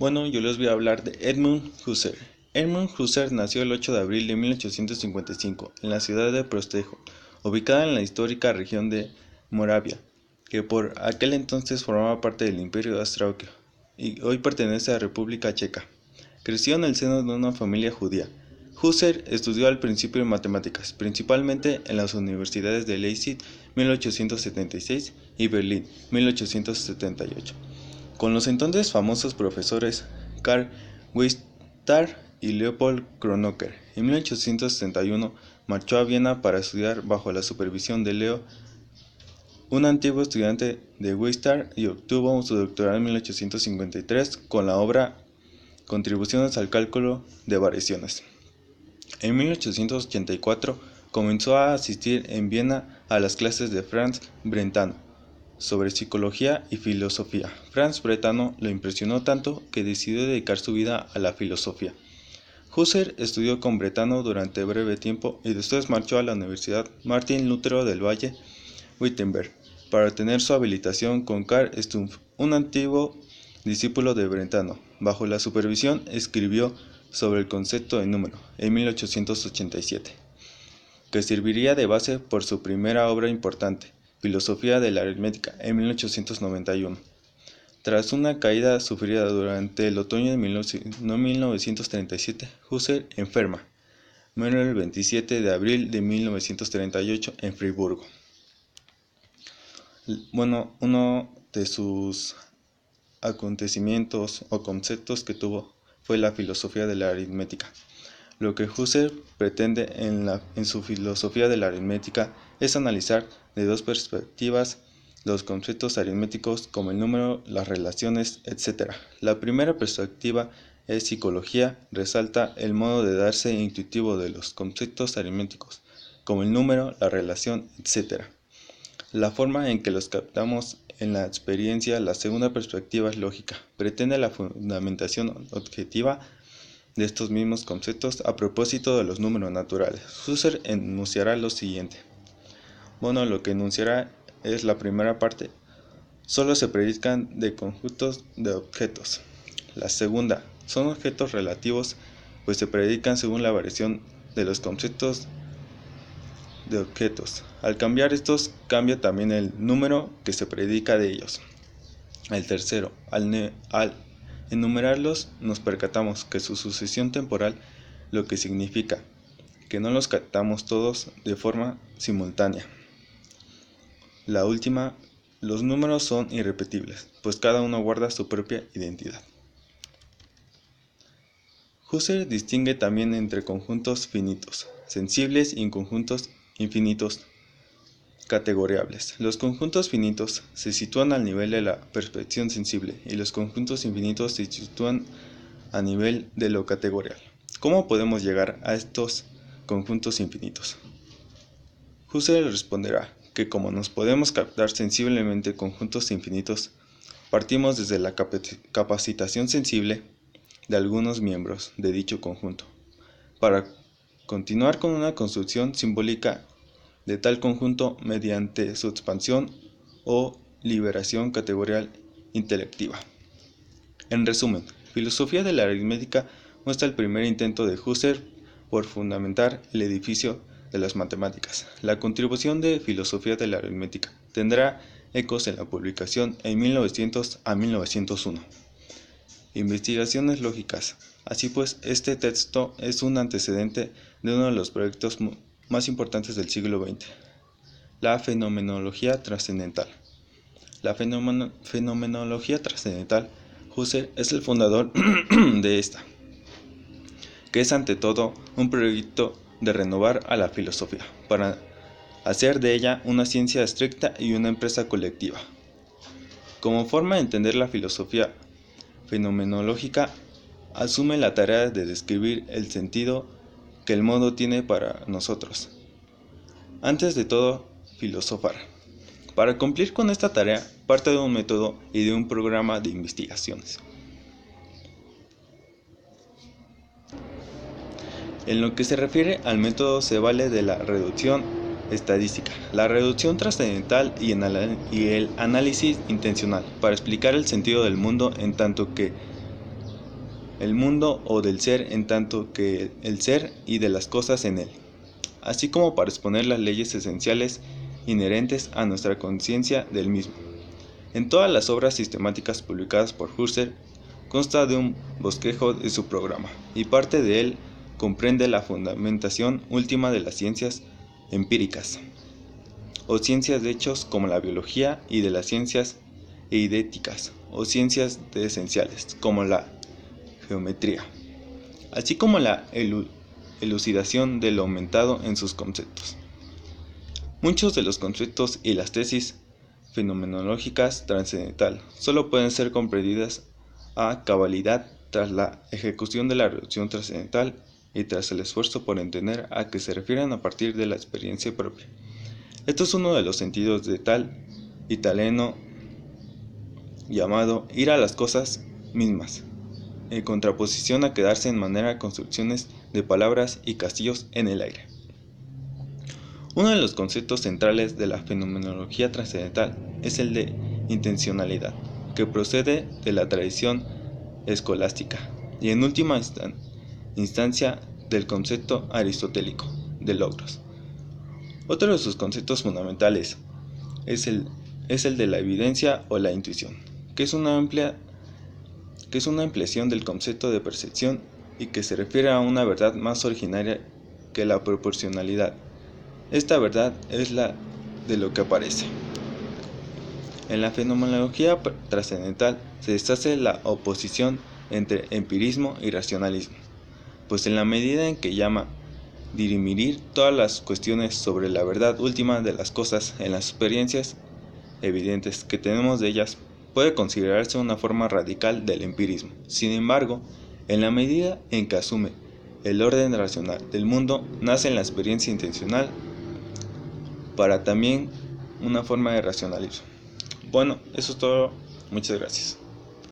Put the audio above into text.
Bueno, yo les voy a hablar de Edmund Husserl. Edmund Husserl nació el 8 de abril de 1855 en la ciudad de Próstego, ubicada en la histórica región de Moravia, que por aquel entonces formaba parte del Imperio Austro-Húngaro y hoy pertenece a la República Checa. Creció en el seno de una familia judía. Husserl estudió al principio matemáticas, principalmente en las universidades de Leipzig 1876 y Berlín 1878. Con los entonces famosos profesores Carl Weierstrass y Leopold Kronecker. En 1871 marchó a Viena para estudiar bajo la supervisión de Leo, un antiguo estudiante de Weierstrass, y obtuvo su doctorado en 1853 con la obra Contribuciones al cálculo de variaciones. En 1884 comenzó a asistir en Viena a las clases de Franz Brentano sobre psicología y filosofía. Franz Brentano lo impresionó tanto que decidió dedicar su vida a la filosofía. Husserl estudió con Brentano durante breve tiempo y después marchó a la Universidad Martin Lutero del Valle, Wittenberg, para obtener su habilitación con Carl Stumpf, un antiguo discípulo de Brentano. Bajo la supervisión escribió sobre el concepto de número en 1887, que serviría de base por su primera obra importante, Filosofía de la Aritmética, en 1891. Tras una caída sufrida durante el otoño de 1937, Husserl enferma. Muere el 27 de abril de 1938 en Friburgo. Uno de sus acontecimientos o conceptos que tuvo fue la filosofía de la aritmética. Lo que Husserl pretende en su filosofía de la aritmética es analizar de dos perspectivas los conceptos aritméticos como el número, las relaciones, etc. La primera perspectiva es psicología, resalta el modo de darse intuitivo de los conceptos aritméticos, como el número, la relación, etc. La forma en que los captamos en la experiencia. La segunda perspectiva es lógica, pretende la fundamentación objetiva de estos mismos conceptos a propósito de los números naturales. Husserl enunciará lo siguiente. Lo que enunciará es la primera parte. Solo se predican de conjuntos de objetos. La segunda, son objetos relativos, pues se predican según la variación de los conceptos de objetos. Al cambiar estos, cambia también el número que se predica de ellos. El tercero, al enumerarlos, nos percatamos que su sucesión temporal, lo que significa que no los captamos todos de forma simultánea. La última, los números son irrepetibles, pues cada uno guarda su propia identidad. Husserl distingue también entre conjuntos finitos, sensibles, y conjuntos infinitos, categoriables. Los conjuntos finitos se sitúan al nivel de la percepción sensible y los conjuntos infinitos se sitúan a nivel de lo categorial. ¿Cómo podemos llegar a estos conjuntos infinitos? Husserl responderá que como nos podemos captar sensiblemente conjuntos infinitos, partimos desde la capacitación sensible de algunos miembros de dicho conjunto, para continuar con una construcción simbólica de tal conjunto mediante su expansión o liberación categorial intelectiva. En resumen, Filosofía de la Aritmética muestra el primer intento de Husserl por fundamentar el edificio de las matemáticas. La contribución de Filosofía de la Aritmética tendrá ecos en la publicación en 1900 a 1901. Investigaciones lógicas. Así pues, este texto es un antecedente de uno de los proyectos más importantes del siglo XX, la fenomenología trascendental. La fenomenología trascendental, Husserl es el fundador de esta, que es ante todo un proyecto de renovar a la filosofía, para hacer de ella una ciencia estricta y una empresa colectiva. Como forma de entender la filosofía fenomenológica, asume la tarea de describir el sentido que el mundo tiene para nosotros. Antes de todo, filosofar. Para cumplir con esta tarea, parte de un método y de un programa de investigaciones. En lo que se refiere al método, se vale de la reducción estadística, la reducción trascendental y el análisis intencional para explicar el sentido del mundo, en tanto que el mundo o del ser en tanto que el ser y de las cosas en él, así como para exponer las leyes esenciales inherentes a nuestra conciencia del mismo. En todas las obras sistemáticas publicadas por Husserl consta de un bosquejo de su programa, y parte de él comprende la fundamentación última de las ciencias empíricas, o ciencias de hechos como la biología, y de las ciencias eidéticas, o ciencias de esenciales, como la geometría, así como la elucidación de lo aumentado en sus conceptos. Muchos de los conceptos y las tesis fenomenológicas trascendental solo pueden ser comprendidas a cabalidad tras la ejecución de la reducción trascendental y tras el esfuerzo por entender a qué se refieren a partir de la experiencia propia. Esto es uno de los sentidos de tal italiano llamado ir a las cosas mismas, en contraposición a quedarse en manera construcciones de palabras y castillos en el aire. Uno de los conceptos centrales de la fenomenología trascendental es el de intencionalidad, que procede de la tradición escolástica y en última instancia del concepto aristotélico de logros. Otro de sus conceptos fundamentales es el de la evidencia o la intuición, que es una ampliación del concepto de percepción y que se refiere a una verdad más originaria que la proporcionalidad. Esta verdad es la de lo que aparece. En la fenomenología trascendental se deshace la oposición entre empirismo y racionalismo, pues en la medida en que llama dirimir todas las cuestiones sobre la verdad última de las cosas en las experiencias evidentes que tenemos de ellas, puede considerarse una forma radical del empirismo. Sin embargo, en la medida en que asume el orden racional del mundo, nace en la experiencia intencional para también una forma de racionalismo. Bueno, eso es todo. Muchas gracias.